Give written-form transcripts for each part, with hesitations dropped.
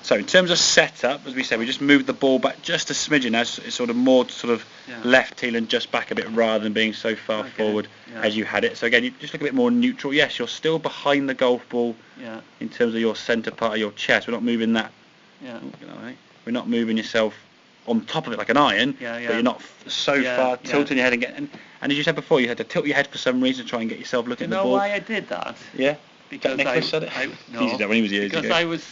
So in terms of setup, as we said, we just moved the ball back just a smidgen, as it's sort of more sort of left heel and just back a bit rather than being so far forward as you had it. So again, you just look a bit more neutral. Yes, you're still behind the golf ball in terms of your centre part of your chest. We're not moving that. We're not moving yourself on top of it like an iron, but you're not so far tilting your head and as you said before, you had to tilt your head for some reason to try and get yourself looking at the ball. You know why I did that? Yeah. Because Nicholas said it? No, he did that when he was years because ago. I was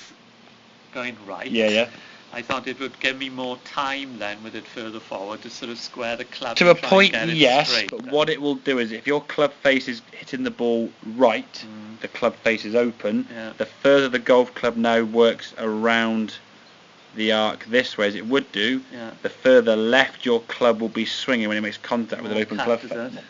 going right. Yeah. I thought it would give me more time then with it further forward to sort of square the club. To a point, yes, straight, but what it will do is if your club face is hitting the ball right, the club face is open, the further the golf club now works around the arc this way as it would do, the further left your club will be swinging when it makes contact with an open club face.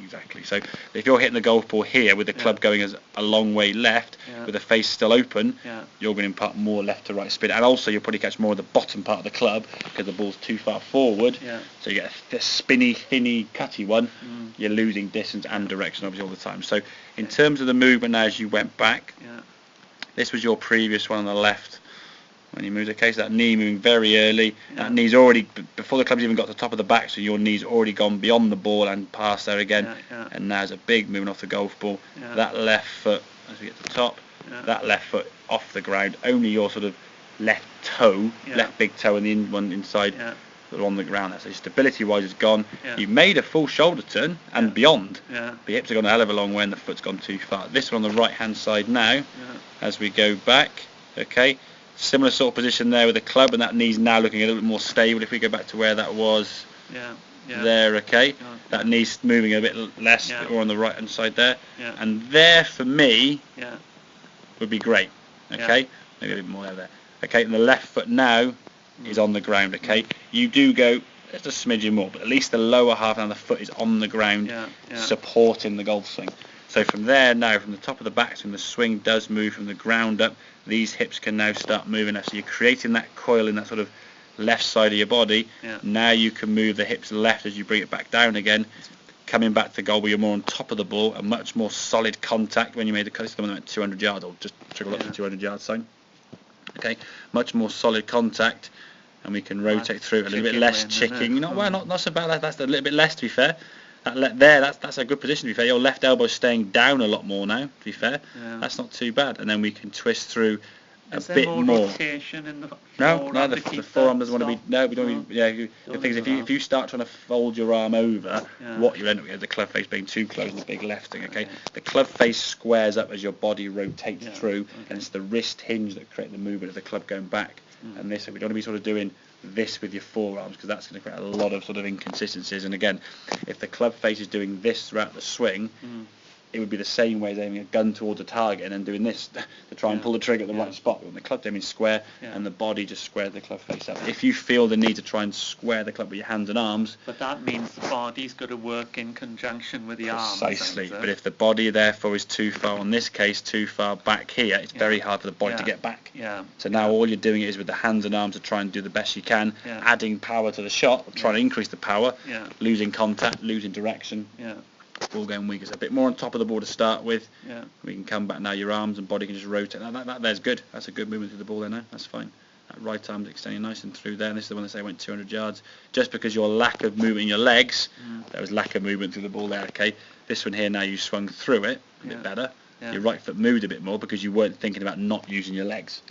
Exactly. So if you're hitting the golf ball here with the club going as a long way left, with the face still open, you're going to impart more left to right spin, and also you'll probably catch more of the bottom part of the club because the ball's too far forward. So you get a spinny, thinny, cutty one. You're losing distance and direction obviously all the time. So in terms of the movement now as you went back, this was your previous one on the left. When you move the case, that knee moving very early. That knee's already, before the club's even got to the top of the back, so your knee's already gone beyond the ball and past there again. And now there's a big movement off the golf ball. That left foot, as we get to the top, that left foot off the ground. Only your sort of left toe, left big toe and the one inside sort of on the ground. So stability-wise is gone. You've made a full shoulder turn and beyond. The hips have gone a hell of a long way and the foot's gone too far. This one on the right-hand side now, as we go back, okay. Similar sort of position there with the club, and that knee's now looking a little bit more stable. If we go back to where that was there, okay, that knee's moving a bit less, or on the right hand side there, and there for me would be great, okay, maybe a bit more there, okay, and the left foot now is on the ground, okay, you do go just a smidgen more, but at least the lower half and the foot is on the ground, supporting the golf swing. So from there now, from the top of the backswing, the swing does move from the ground up. These hips can now start moving up. So you're creating that coil in that sort of left side of your body. Now you can move the hips left as you bring it back down again. Coming back to goal where you're more on top of the ball, a much more solid contact when you made the cut. It's coming at 200 yards, or just trickle up to 200 yard sign. Okay, much more solid contact, and we can rotate through a little bit less chicking. You know, well, not so bad. That's a little bit less, to be fair. That's a good position, to be fair. Your left elbow is staying down a lot more now, to be fair. That's not too bad. And then we can twist through a bit more. Rotation in the the forearm doesn't want to be. No, we don't. The thing is, if you start trying to fold your arm over, what you end up with is the club face being too close and the big left thing. Okay, the club face squares up as your body rotates through, and it's the wrist hinge that create the movement of the club going back. And this, we don't want to be sort of doing this with your forearms, because that's going to create a lot of sort of inconsistencies. And again, if the club face is doing this throughout the swing, it would be the same way as aiming a gun towards a target and then doing this to try and pull the trigger at the right spot. When the club's aiming square and the body just squares the club face up. If you feel the need to try and square the club with your hands and arms, but that means the body's got to work in conjunction with the arms. Precisely. But if the body therefore is too far, in this case too far back here, it's very hard for the body to get back. So now all you're doing is with the hands and arms to try and do the best you can, adding power to the shot, trying to increase the power, losing contact, losing direction. Ball going weak. It's a bit more on top of the ball to start with. We can come back now. Your arms and body can just rotate. That there's good. That's a good movement through the ball there now. That's fine. That right arm's extending nice and through there. And this is the one that say went 200 yards. Just because your lack of movement in your legs, there was lack of movement through the ball there. Okay. This one here now you swung through it a bit better. Your right foot moved a bit more because you weren't thinking about not using your legs.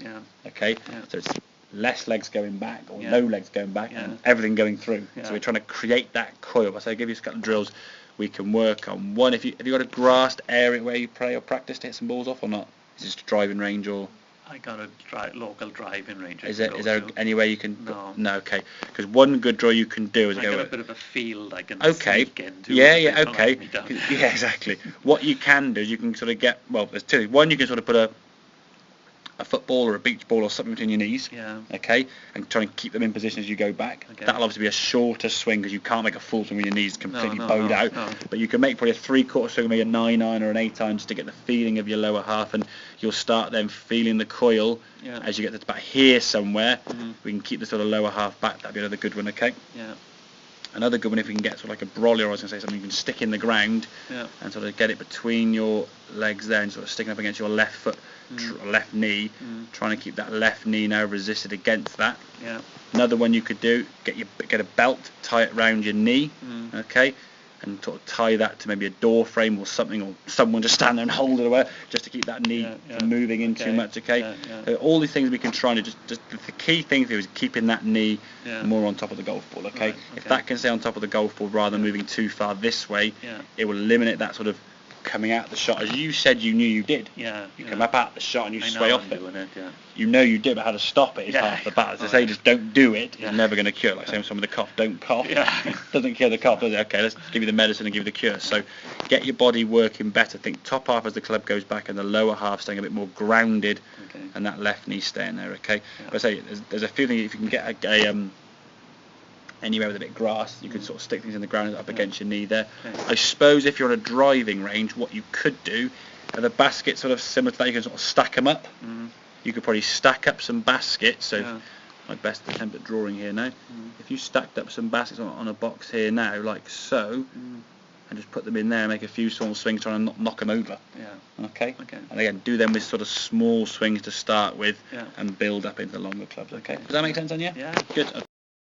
Okay. So it's less legs going back or no legs going back and everything going through. So we're trying to create that coil. So I'll give you a couple of drills. We can work on one. Have you got a grassed area where you play or practice to hit some balls off or not? Is this driving range or? I got a local driving range. Is there any way you can? No. Okay. Because one good drill you can do is I got a bit of a field I can sneak into. Okay. Yeah, exactly. What you can do is you can sort of get, well, there's two. One, you can sort of put a football or a beach ball or something between your knees, okay, and try and keep them in position as you go back. That'll obviously be a shorter swing because you can't make a full swing with your knees completely bowed out. But you can make probably a 3/4 swing, maybe a 9-iron or an 8-iron, just to get the feeling of your lower half, and you'll start then feeling the coil as you get to about here somewhere. We can keep the sort of lower half back. That'd be another good one, okay. Another good one, if you can get sort of like a brolly, or I was going to say something you can stick in the ground and sort of get it between your legs there and sort of sticking up against your left foot, left knee, trying to keep that left knee now resisted against that. Another one you could do, get a belt, tie it round your knee, okay, and sort of tie that to maybe a door frame or something, or someone just stand there and hold it away, just to keep that knee from moving in too much, okay. So all these things we can try and do. Just the key thing here is keeping that knee more on top of the golf ball, okay. If that can stay on top of the golf ball rather than moving too far this way, it will eliminate that sort of coming out the shot, as you said you knew you did. You come up out the shot and you sway off it. You know you did, but how to stop it is half the battle. As I say, just don't do it. You're never going to cure. Like saying someone with a cough, don't cough. Doesn't cure the cough, does it? Okay, let's give you the medicine and give you the cure. So get your body working better. Think top half as the club goes back and the lower half staying a bit more grounded, and that left knee staying there. Okay. But I say there's a few things. If you can get anywhere with a bit of grass, you can sort of stick things in the ground up against your knee there. I suppose if you're on a driving range, what you could do, are the baskets sort of similar to that, you can sort of stack them up. You could probably stack up some baskets, so my best attempt at drawing here now. If you stacked up some baskets on a box here now, like so, and just put them in there and make a few small swings trying to knock them over. Okay? And again, do them with sort of small swings to start with and build up into the longer clubs. Okay? Does that make sense on you? Yeah. Good.